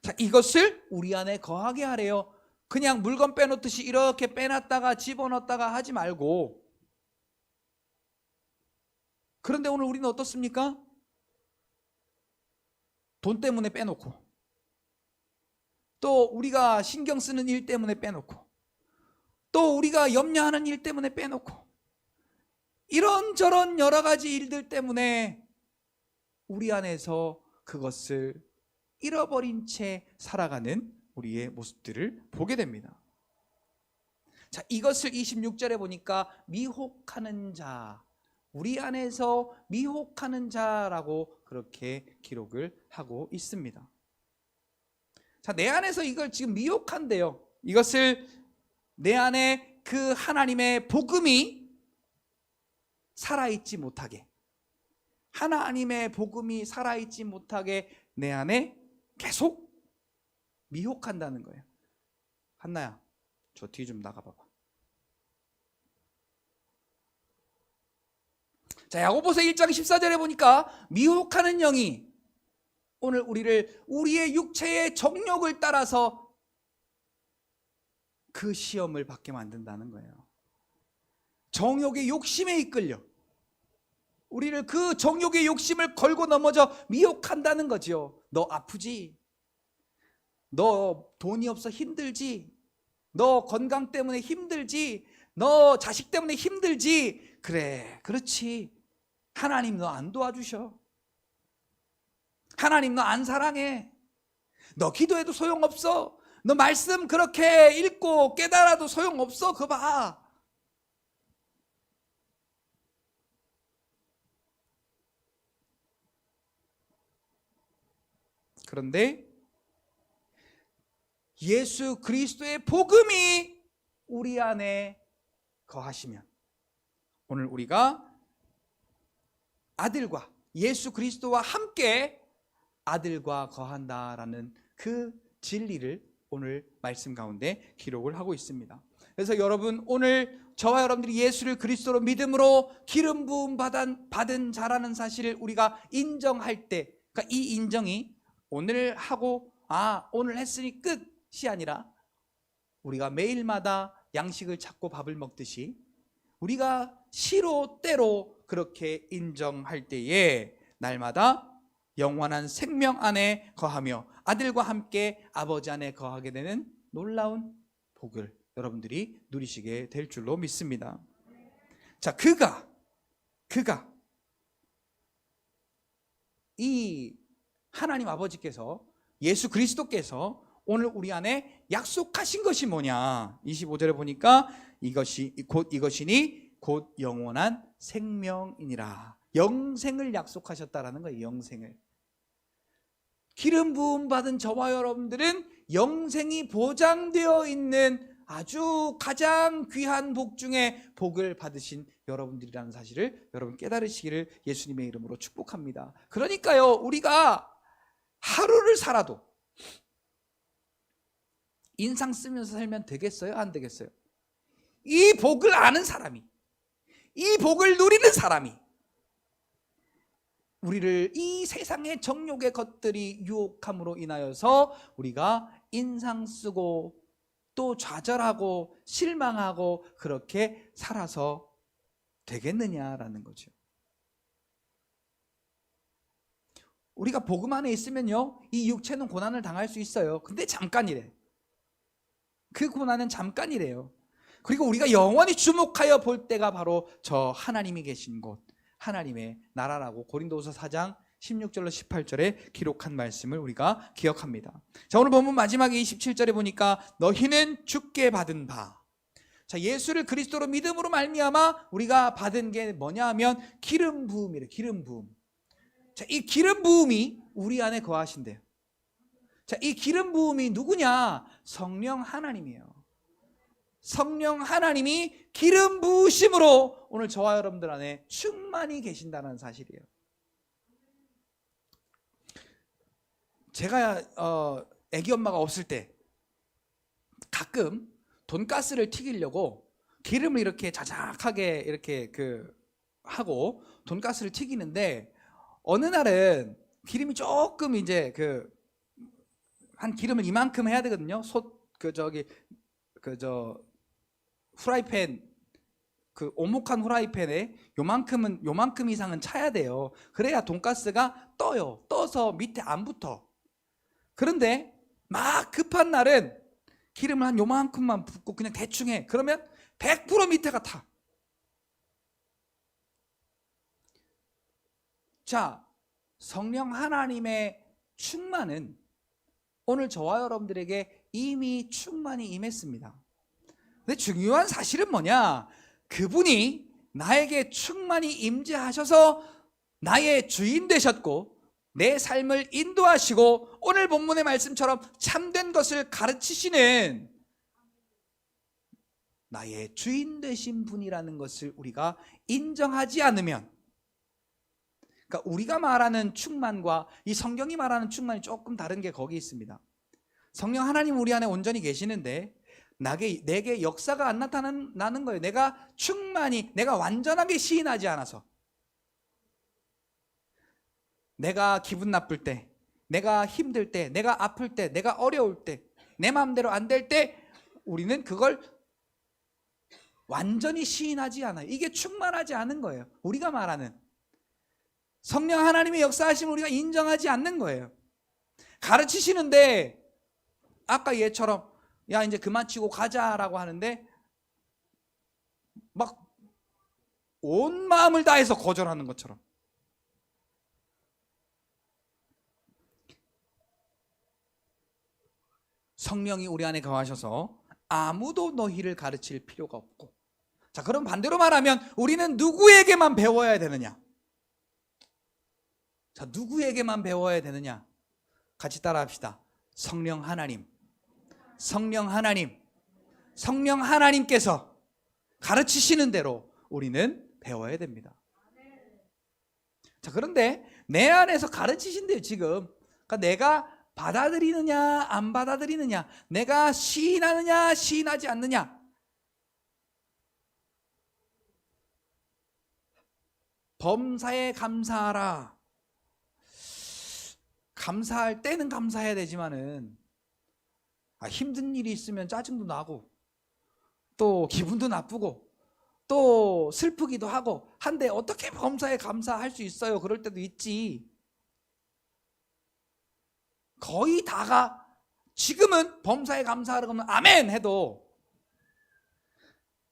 S1: 자, 이것을 우리 안에 거하게 하래요. 그냥 물건 빼놓듯이 이렇게 빼놨다가 집어넣었다가 하지 말고. 그런데 오늘 우리는 어떻습니까? 돈 때문에 빼놓고, 또 우리가 신경 쓰는 일 때문에 빼놓고, 또 우리가 염려하는 일 때문에 빼놓고, 이런저런 여러 가지 일들 때문에 우리 안에서 그것을 잃어버린 채 살아가는 우리의 모습들을 보게 됩니다. 자, 이것을 26절에 보니까 미혹하는 자, 우리 안에서 미혹하는 자라고 그렇게 기록을 하고 있습니다. 자, 내 안에서 이걸 지금 미혹한대요. 이것을 내 안에 그 하나님의 복음이 살아있지 못하게, 하나님의 복음이 살아있지 못하게 내 안에 계속 미혹한다는 거예요. 한나야, 저 뒤 좀 나가봐봐. 자, 야고보서 1장 14절에 보니까 미혹하는 영이 오늘 우리를 우리의 육체의 정욕을 따라서 그 시험을 받게 만든다는 거예요. 정욕의 욕심에 이끌려 우리를 그 정욕의 욕심을 걸고 넘어져 미혹한다는 거죠. 너 아프지? 너 돈이 없어 힘들지? 너 건강 때문에 힘들지? 너 자식 때문에 힘들지? 그래, 그렇지. 하나님 너 안 도와주셔. 하나님 너 안 사랑해. 너 기도해도 소용없어. 너 말씀 그렇게 읽고 깨달아도 소용없어. 그거 봐. 그런데 예수 그리스도의 복음이 우리 안에 거하시면 오늘 우리가 아들과 예수 그리스도와 함께 아들과 거한다라는 그 진리를 오늘 말씀 가운데 기록을 하고 있습니다. 그래서 여러분, 오늘 저와 여러분들이 예수를 그리스도로 믿음으로 기름 부음 받은 자라는 사실을 우리가 인정할 때, 그러니까 이 인정이 오늘 하고 오늘 했으니 끝이 아니라 우리가 매일마다 양식을 찾고 밥을 먹듯이 우리가 시로 때로 그렇게 인정할 때에 날마다 영원한 생명 안에 거하며 아들과 함께 아버지 안에 거하게 되는 놀라운 복을 여러분들이 누리시게 될 줄로 믿습니다. 자, 그가 이 하나님 아버지께서, 예수 그리스도께서 오늘 우리 안에 약속하신 것이 뭐냐? 25절에 보니까 이것이니 곧 영원한 생명이니라. 영생을 약속하셨다라는 거예요. 영생을. 기름 부음 받은 저와 여러분들은 영생이 보장되어 있는 아주 가장 귀한 복 중에 복을 받으신 여러분들이라는 사실을 여러분 깨달으시기를 예수님의 이름으로 축복합니다. 그러니까요, 우리가 하루를 살아도 인상 쓰면서 살면 되겠어요? 안 되겠어요? 이 복을 아는 사람이, 이 복을 누리는 사람이 우리를 이 세상의 정욕의 것들이 유혹함으로 인하여서 우리가 인상 쓰고 또 좌절하고 실망하고 그렇게 살아서 되겠느냐라는 거죠. 우리가 복음 안에 있으면요, 이 육체는 고난을 당할 수 있어요. 근데 잠깐이래. 그 고난은 잠깐이래요. 그리고 우리가 영원히 주목하여 볼 때가 바로 저 하나님이 계신 곳, 하나님의 나라라고 고린도후서 4장 16절로 18절에 기록한 말씀을 우리가 기억합니다. 자, 오늘 본문 마지막에 27절에 보니까 너희는 주께 받은 바. 자, 예수를 그리스도로 믿음으로 말미암아 우리가 받은 게 뭐냐 하면 기름 부음이래. 기름 부음. 자, 이 기름 부음이 우리 안에 거하신대요. 자, 이 기름 부음이 누구냐? 성령 하나님이에요. 성령 하나님이 기름 부으심으로 오늘 저와 여러분들 안에 충만히 계신다는 사실이에요. 제가 애기 엄마가 없을 때 가끔 돈가스를 튀기려고 기름을 이렇게 자작하게 이렇게 하고 돈가스를 튀기는데, 어느 날은 기름이 조금 이제 한 기름을 이만큼 해야 되거든요. 후라이팬, 오목한 후라이팬에 요만큼 이상은 차야 돼요. 그래야 돈가스가 떠요. 떠서 밑에 안 붙어. 그런데 막 급한 날은 기름을 한 요만큼만 붓고 그냥 대충 해. 그러면 100% 밑에가 타. 자, 성령 하나님의 충만은 오늘 저와 여러분들에게 이미 충만히 임했습니다. 근데 중요한 사실은 뭐냐? 그분이 나에게 충만히 임재하셔서 나의 주인 되셨고 내 삶을 인도하시고 오늘 본문의 말씀처럼 참된 것을 가르치시는 나의 주인 되신 분이라는 것을 우리가 인정하지 않으면, 그러니까 우리가 말하는 충만과 이 성경이 말하는 충만이 조금 다른 게 거기 있습니다. 성령 하나님 우리 안에 온전히 계시는데 내게 역사가 안 나타나는 거예요. 내가 충만히, 내가 완전하게 시인하지 않아서. 내가 기분 나쁠 때, 내가 힘들 때, 내가 아플 때, 내가 어려울 때, 내 마음대로 안 될 때 우리는 그걸 완전히 시인하지 않아요. 이게 충만하지 않은 거예요. 우리가 말하는 성령 하나님의 역사하심을 우리가 인정하지 않는 거예요. 가르치시는데 아까 얘처럼 야 이제 그만 치고 가자라고 하는데 막 온 마음을 다해서 거절하는 것처럼. 성령이 우리 안에 거하셔서 아무도 너희를 가르칠 필요가 없고, 자, 그럼 반대로 말하면 우리는 누구에게만 배워야 되느냐? 자, 누구에게만 배워야 되느냐? 같이 따라 합시다. 성령 하나님. 성령 하나님. 성령 하나님께서 가르치시는 대로 우리는 배워야 됩니다. 자, 그런데 내 안에서 가르치신대요, 지금. 그러니까 내가 받아들이느냐 안 받아들이느냐, 내가 시인하느냐 시인하지 않느냐. 범사에 감사하라. 감사할 때는 감사해야 되지만은 힘든 일이 있으면 짜증도 나고 또 기분도 나쁘고 또 슬프기도 하고 한데 어떻게 범사에 감사할 수 있어요? 그럴 때도 있지. 거의 다가 지금은 범사에 감사하라고 하면 아멘 해도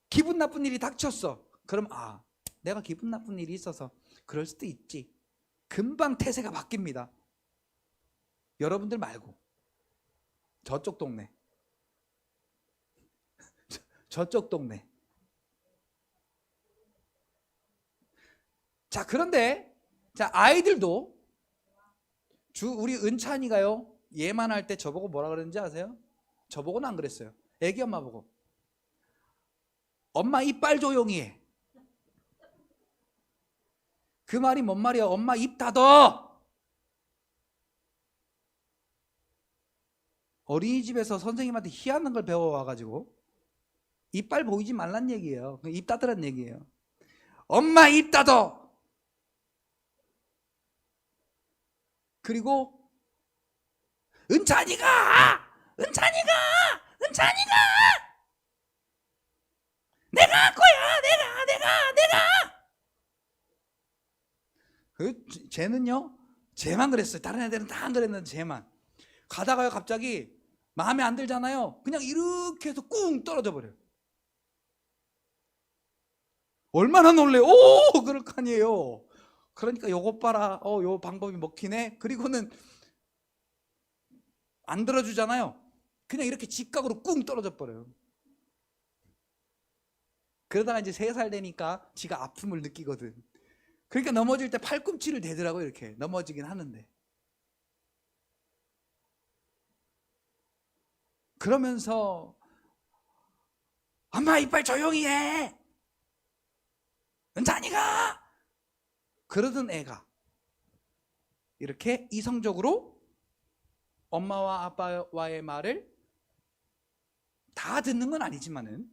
S1: 기분 나쁜 일이 닥쳤어. 그럼 내가 기분 나쁜 일이 있어서 그럴 수도 있지. 금방 태세가 바뀝니다. 여러분들 말고 저쪽 동네 저쪽 동네. 자, 그런데 자, 아이들도 우리 은찬이가요, 얘만 할 때 저보고 뭐라 그랬는지 아세요? 저보고는 안 그랬어요. 애기 엄마 보고 엄마 이빨 조용히 해. 그 말이 뭔 말이야? 엄마 입 닫어. 어린이집에서 선생님한테 희한한 걸 배워와가지고 이빨 보이지 말란 얘기예요. 입 닫으란 얘기예요. 엄마 입 닫어. 그리고 은찬이가 내가 할 거야. 쟤는요, 쟤만 그랬어요. 다른 애들은 다 안 그랬는데 쟤만. 가다가요, 갑자기 마음에 안 들잖아요. 그냥 이렇게 해서 꿍 떨어져 버려요. 얼마나 놀래요. 오, 그럴 거 아니에요. 그러니까 요것 봐라. 요 방법이 먹히네. 그리고는 안 들어주잖아요. 그냥 이렇게 직각으로 꿍 떨어져 버려요. 그러다가 이제 3살 되니까 지가 아픔을 느끼거든. 그러니까 넘어질 때 팔꿈치를 대더라고요. 이렇게 넘어지긴 하는데. 그러면서 엄마 이빨 조용히 해, 은찬이가, 그러던 애가 이렇게 이성적으로 엄마와 아빠와의 말을 다 듣는 건 아니지만은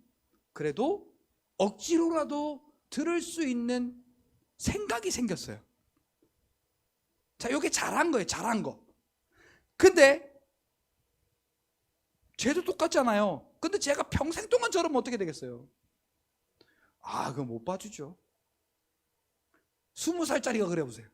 S1: 그래도 억지로라도 들을 수 있는 생각이 생겼어요. 자, 이게 잘한 거예요. 잘한 거. 근데 쟤도 똑같잖아요. 근데 제가 평생 동안 저러면 어떻게 되겠어요? 그거 못 봐주죠. 20살짜리가 그래 보세요.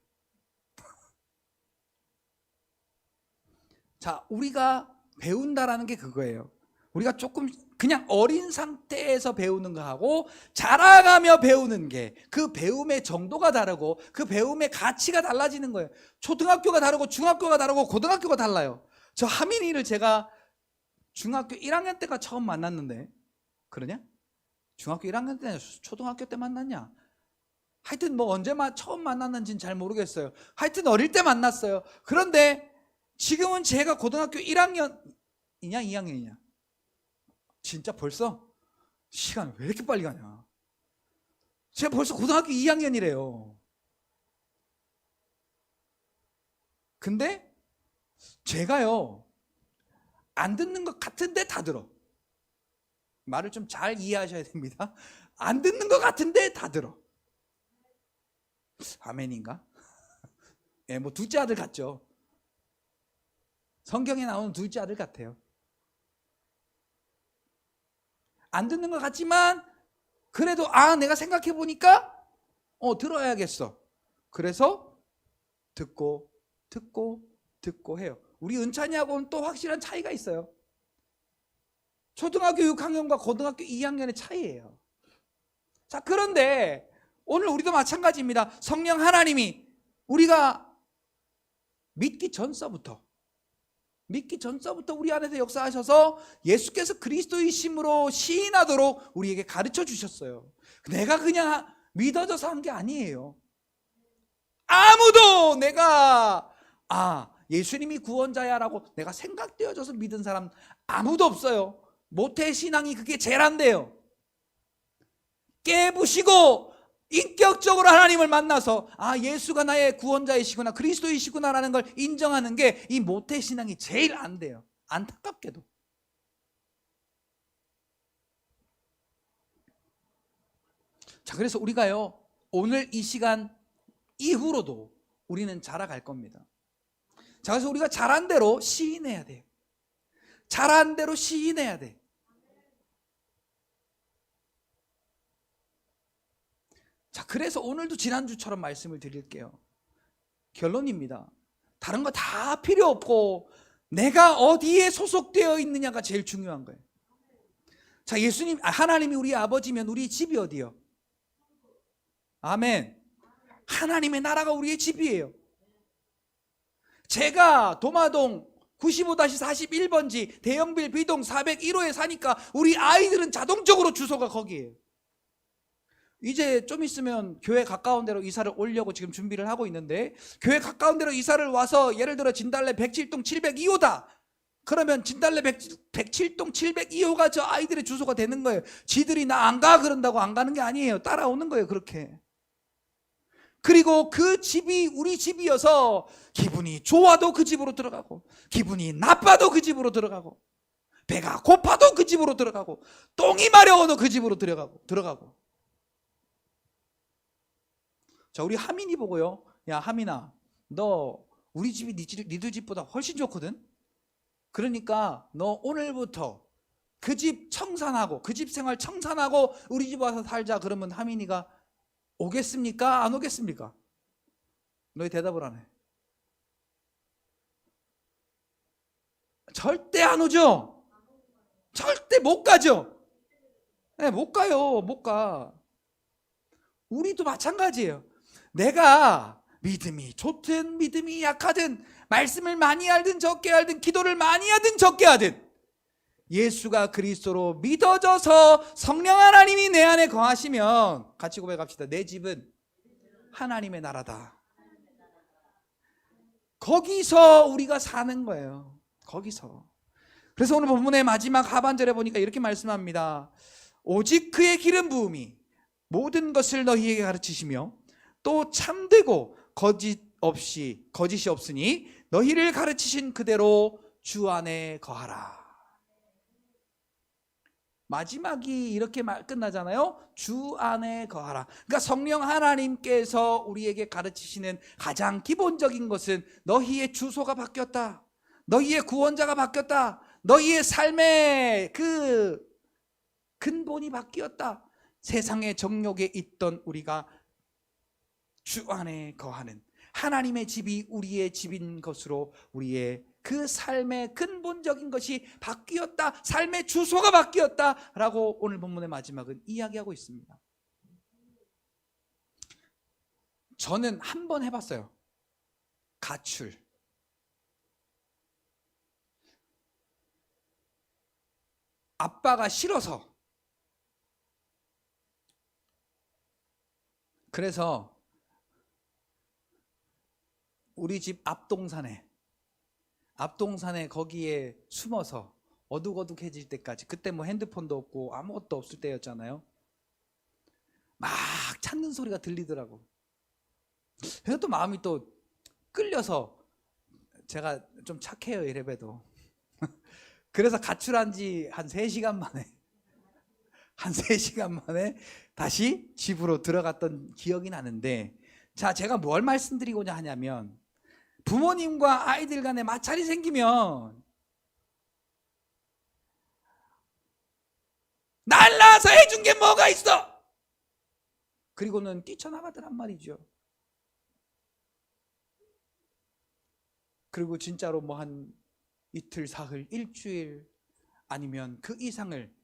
S1: 자, 우리가 배운다라는 게 그거예요. 우리가 조금 그냥 어린 상태에서 배우는 거하고 자라가며 배우는 게, 그 배움의 정도가 다르고 그 배움의 가치가 달라지는 거예요. 초등학교가 다르고 중학교가 다르고 고등학교가 달라요. 저 하민이를 제가 중학교 1학년 때가 처음 만났는데, 그러냐? 중학교 1학년 때냐 초등학교 때 만났냐? 하여튼 뭐 언제 처음 만났는지는 잘 모르겠어요. 하여튼 어릴 때 만났어요. 그런데 지금은 제가 고등학교 1학년이냐 2학년이냐? 진짜 벌써 시간이 왜 이렇게 빨리 가냐? 제가 벌써 고등학교 2학년이래요. 근데 제가요, 안 듣는 것 같은데 다 들어. 말을 좀 잘 이해하셔야 됩니다. 안 듣는 것 같은데 다 들어. 아멘인가? 예, 뭐 둘째 아들 같죠. 성경에 나오는 둘째 아들 같아요. 안 듣는 것 같지만 그래도 내가 생각해 보니까 들어야겠어. 그래서 듣고 해요. 우리 은찬이하고는 또 확실한 차이가 있어요. 초등학교 6학년과 고등학교 2학년의 차이예요. 자, 그런데 오늘 우리도 마찬가지입니다. 성령 하나님이 우리가 믿기 전서부터 우리 안에서 역사하셔서 예수께서 그리스도이심으로 시인하도록 우리에게 가르쳐 주셨어요. 내가 그냥 믿어져서 한 게 아니에요. 아무도 내가 예수님이 구원자야라고 내가 생각되어져서 믿은 사람 아무도 없어요. 모태신앙이 그게 제일 안 돼요. 깨부시고 인격적으로 하나님을 만나서 예수가 나의 구원자이시구나, 그리스도이시구나라는 걸 인정하는 게 이 모태신앙이 제일 안 돼요. 안타깝게도. 자, 그래서 우리가요, 오늘 이 시간 이후로도 우리는 자라갈 겁니다. 자, 그래서 우리가 자란 대로 시인해야 돼요. 자란 대로 시인해야 돼. 자, 그래서 오늘도 지난주처럼 말씀을 드릴게요. 결론입니다. 다른 거 다 필요 없고 내가 어디에 소속되어 있느냐가 제일 중요한 거예요. 자, 하나님이 우리 아버지면 우리 집이 어디요? 아멘. 하나님의 나라가 우리의 집이에요. 제가 도마동 95-41번지 대영빌 B동 401호에 사니까 우리 아이들은 자동적으로 주소가 거기에요. 이제 좀 있으면 교회 가까운 데로 이사를 오려고 지금 준비를 하고 있는데, 교회 가까운 데로 이사를 와서 예를 들어 진달래 107동 702호다. 그러면 진달래 107동 702호가 저 아이들의 주소가 되는 거예요. 지들이 나 안 가 그런다고 안 가는 게 아니에요. 따라오는 거예요. 그렇게. 그리고 그 집이 우리 집이어서 기분이 좋아도 그 집으로 들어가고, 기분이 나빠도 그 집으로 들어가고, 배가 고파도 그 집으로 들어가고, 똥이 마려워도 그 집으로 들어가고. 자, 우리 하민이 보고요, 야 하민아, 너 우리 집이 니들 집보다 훨씬 좋거든. 그러니까 너 오늘부터 그 집 청산하고 그 집 생활 청산하고 우리 집 와서 살자. 그러면 하민이가 오겠습니까? 안 오겠습니까? 너희 대답을 안 해. 절대 안 오죠. 절대 못 가죠. 네, 못 가요. 못 가. 우리도 마찬가지예요. 내가 믿음이 좋든 믿음이 약하든 말씀을 많이 알든 적게 알든 기도를 많이 하든 적게 하든 예수가 그리스도로 믿어져서 성령 하나님이 내 안에 거하시면 같이 고백합시다. 내 집은 하나님의 나라다. 거기서 우리가 사는 거예요. 거기서. 그래서 오늘 본문의 마지막 하반절에 보니까 이렇게 말씀합니다. 오직 그의 기름 부음이 모든 것을 너희에게 가르치시며 또 참되고 거짓이 없으니 너희를 가르치신 그대로 주 안에 거하라. 마지막이 이렇게 끝나잖아요. 주 안에 거하라. 그러니까 성령 하나님께서 우리에게 가르치시는 가장 기본적인 것은 너희의 주소가 바뀌었다. 너희의 구원자가 바뀌었다. 너희의 삶의 그 근본이 바뀌었다. 세상의 정욕에 있던 우리가 주 안에 거하는 하나님의 집이 우리의 집인 것으로 우리의 그 삶의 근본적인 것이 바뀌었다. 삶의 주소가 바뀌었다 라고 오늘 본문의 마지막은 이야기하고 있습니다. 저는 한 번 해봤어요. 가출. 아빠가 싫어서. 그래서 우리 집 앞동산에 거기에 숨어서 어둑어둑해질 때까지, 그때 뭐 핸드폰도 없고 아무것도 없을 때였잖아요. 막 찾는 소리가 들리더라고. 그래서 또 마음이 또 끌려서, 제가 좀 착해요 이래봬도. 그래서 가출한 지 한 3시간 만에 다시 집으로 들어갔던 기억이 나는데, 자, 제가 뭘 말씀드리고자 하냐면, 부모님과 아이들 간에 마찰이 생기면 날 낳아서 해준 게 뭐가 있어? 그리고는 뛰쳐나가더란 말이죠. 그리고 진짜로 뭐 한 이틀, 사흘, 일주일 아니면 그 이상을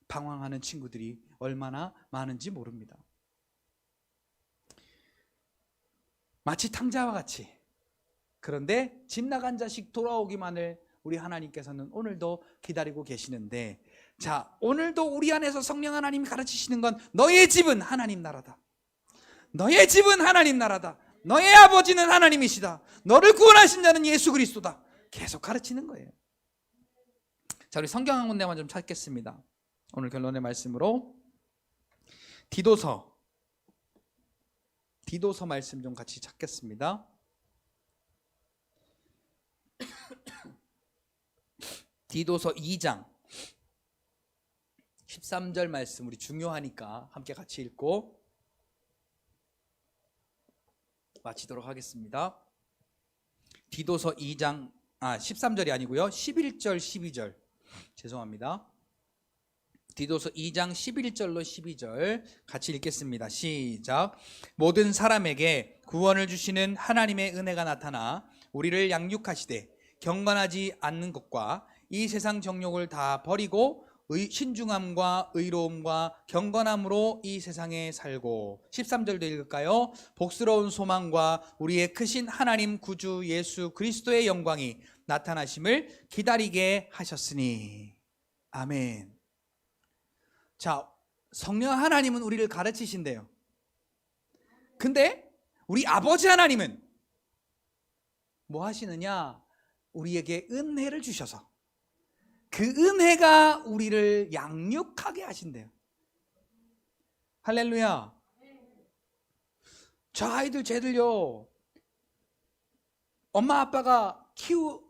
S1: 방황하는 친구들이 얼마나 많은지 모릅니다. 마치 탕자와 같이. 그런데 집 나간 자식 돌아오기만을 우리 하나님께서는 오늘도 기다리고 계시는데, 자, 오늘도 우리 안에서 성령 하나님이 가르치시는 건 너의 집은 하나님 나라다. 너의 집은 하나님 나라다. 너의 아버지는 하나님이시다. 너를 구원하신 자는 예수 그리스도다. 계속 가르치는 거예요. 자, 우리 성경 한 군데만 좀 찾겠습니다. 오늘 결론의 말씀으로 디도서 말씀 좀 같이 찾겠습니다. 디도서 2장 13절 말씀, 우리 중요하니까 함께 같이 읽고 마치도록 하겠습니다. 디도서 2장 13절이 아니고요, 11절 12절 죄송합니다. 디도서 2장 11절로 12절 같이 읽겠습니다. 시작. 모든 사람에게 구원을 주시는 하나님의 은혜가 나타나 우리를 양육하시되 경건하지 않는 것과 이 세상 정욕을 다 버리고 신중함과 의로움과 경건함으로 이 세상에 살고. 13절도 읽을까요? 복스러운 소망과 우리의 크신 하나님 구주 예수 그리스도의 영광이 나타나심을 기다리게 하셨으니. 아멘. 자, 성령 하나님은 우리를 가르치신대요. 근데 우리 아버지 하나님은 뭐 하시느냐? 우리에게 은혜를 주셔서 그 은혜가 우리를 양육하게 하신대요. 할렐루야. 저 아이들 쟤들요, 엄마 아빠가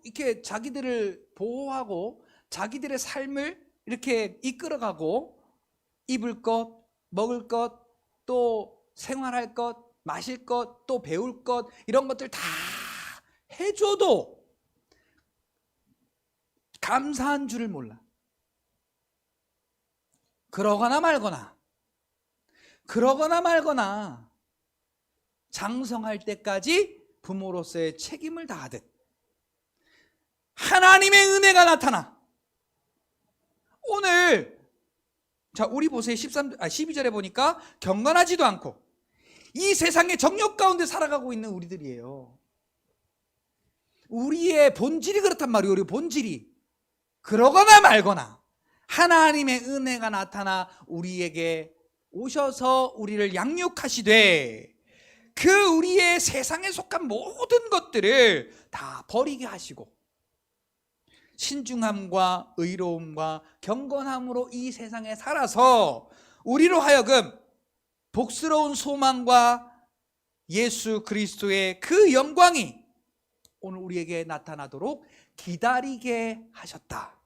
S1: 이렇게 자기들을 보호하고 자기들의 삶을 이렇게 이끌어가고 입을 것, 먹을 것, 또 생활할 것, 마실 것, 또 배울 것, 이런 것들 다 해줘도 감사한 줄을 몰라. 그러거나 말거나 장성할 때까지 부모로서의 책임을 다하듯 하나님의 은혜가 나타나. 오늘 자, 우리 보세요. 12절에 보니까 경건하지도 않고 이 세상의 정욕 가운데 살아가고 있는 우리들이에요. 우리의 본질이 그렇단 말이에요. 우리 본질이. 그러거나 말거나 하나님의 은혜가 나타나 우리에게 오셔서 우리를 양육하시되 그 우리의 세상에 속한 모든 것들을 다 버리게 하시고 신중함과 의로움과 경건함으로 이 세상에 살아서 우리로 하여금 복스러운 소망과 예수 그리스도의 그 영광이 오늘 우리에게 나타나도록 기다리게 하셨다.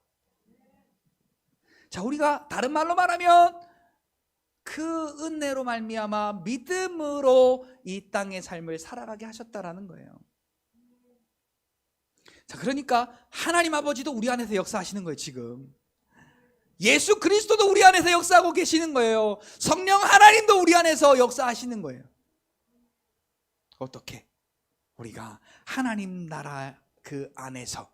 S1: 자, 우리가 다른 말로 말하면 그 은혜로 말미암아 믿음으로 이 땅의 삶을 살아가게 하셨다라는 거예요. 자, 그러니까 하나님 아버지도 우리 안에서 역사하시는 거예요. 지금 예수 그리스도도 우리 안에서 역사하고 계시는 거예요. 성령 하나님도 우리 안에서 역사하시는 거예요. 어떻게? 우리가 하나님 나라 그 안에서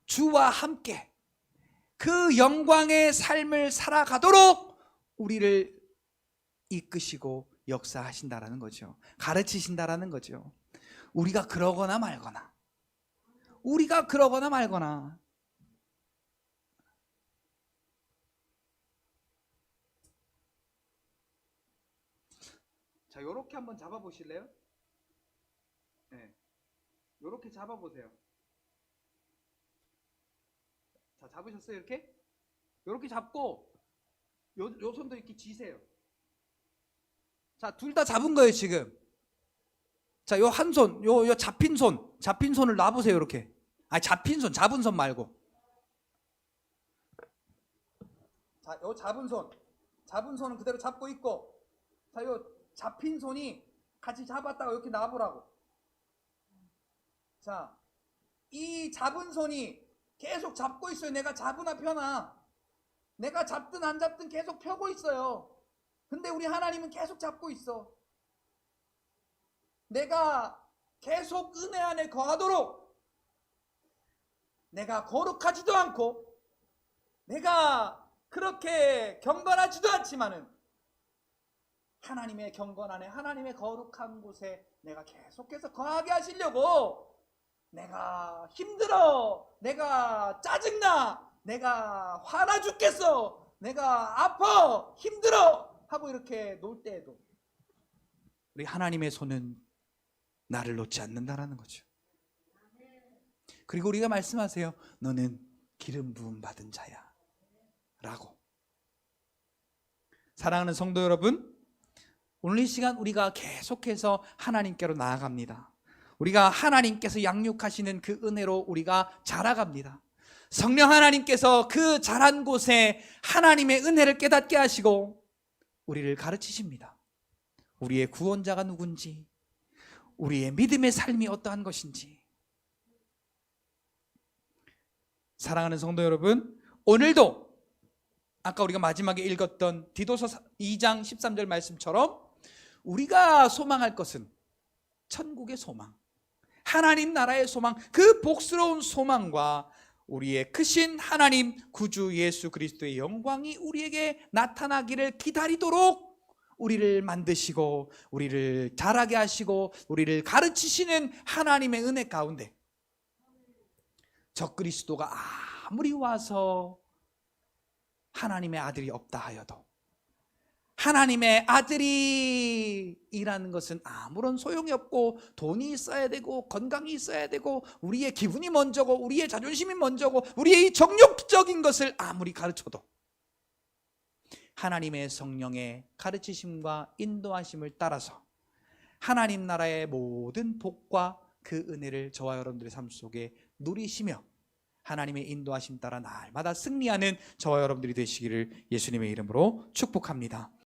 S1: 주와 함께 그 영광의 삶을 살아가도록 우리를 이끄시고 역사하신다라는 거죠. 가르치신다라는 거죠. 우리가 그러거나 말거나 자, 요렇게 한번 잡아 보실래요? 네. 요렇게 잡아 보세요. 자, 잡으셨어요? 이렇게? 요렇게 잡고 요 손도 이렇게 쥐세요. 자, 둘 다 잡은 거예요, 지금. 자, 요 한 손, 요 잡힌 손을 놔보세요, 이렇게. 아니, 잡은 손 말고. 자, 요 잡은 손은 그대로 잡고 있고, 자, 요 잡힌 손이 같이 잡았다가 이렇게 놔보라고. 자, 이 잡은 손이 계속 잡고 있어요. 내가 잡으나 펴나. 내가 잡든 안 잡든 계속 펴고 있어요. 근데 우리 하나님은 계속 잡고 있어. 내가 계속 은혜 안에 거하도록 내가 거룩하지도 않고 내가 그렇게 경건하지도 않지만은 하나님의 경건 안에 하나님의 거룩한 곳에 내가 계속해서 거하게 하시려고 내가 힘들어, 내가 짜증나, 내가 화나 죽겠어, 내가 아파, 힘들어 하고 이렇게 놀 때에도 우리 하나님의 손은 나를 놓지 않는다라는 거죠. 그리고 우리가 말씀하세요. 너는 기름 부음 받은 자야 라고. 사랑하는 성도 여러분, 오늘 이 시간 우리가 계속해서 하나님께로 나아갑니다. 우리가 하나님께서 양육하시는 그 은혜로 우리가 자라갑니다. 성령 하나님께서 그 자란 곳에 하나님의 은혜를 깨닫게 하시고 우리를 가르치십니다. 우리의 구원자가 누군지, 우리의 믿음의 삶이 어떠한 것인지. 사랑하는 성도 여러분, 오늘도 아까 우리가 마지막에 읽었던 디도서 2장 13절 말씀처럼 우리가 소망할 것은 천국의 소망, 하나님 나라의 소망, 그 복스러운 소망과 우리의 크신 하나님 구주 예수 그리스도의 영광이 우리에게 나타나기를 기다리도록 우리를 만드시고 우리를 자라게 하시고 우리를 가르치시는 하나님의 은혜 가운데 적그리스도가 아무리 와서 하나님의 아들이 없다 하여도 하나님의 아들이라는 것은 아무런 소용이 없고 돈이 있어야 되고 건강이 있어야 되고 우리의 기분이 먼저고 우리의 자존심이 먼저고 우리의 정욕적인 것을 아무리 가르쳐도 하나님의 성령의 가르치심과 인도하심을 따라서 하나님 나라의 모든 복과 그 은혜를 저와 여러분들의 삶 속에 누리시며 하나님의 인도하심 따라 날마다 승리하는 저와 여러분들이 되시기를 예수님의 이름으로 축복합니다.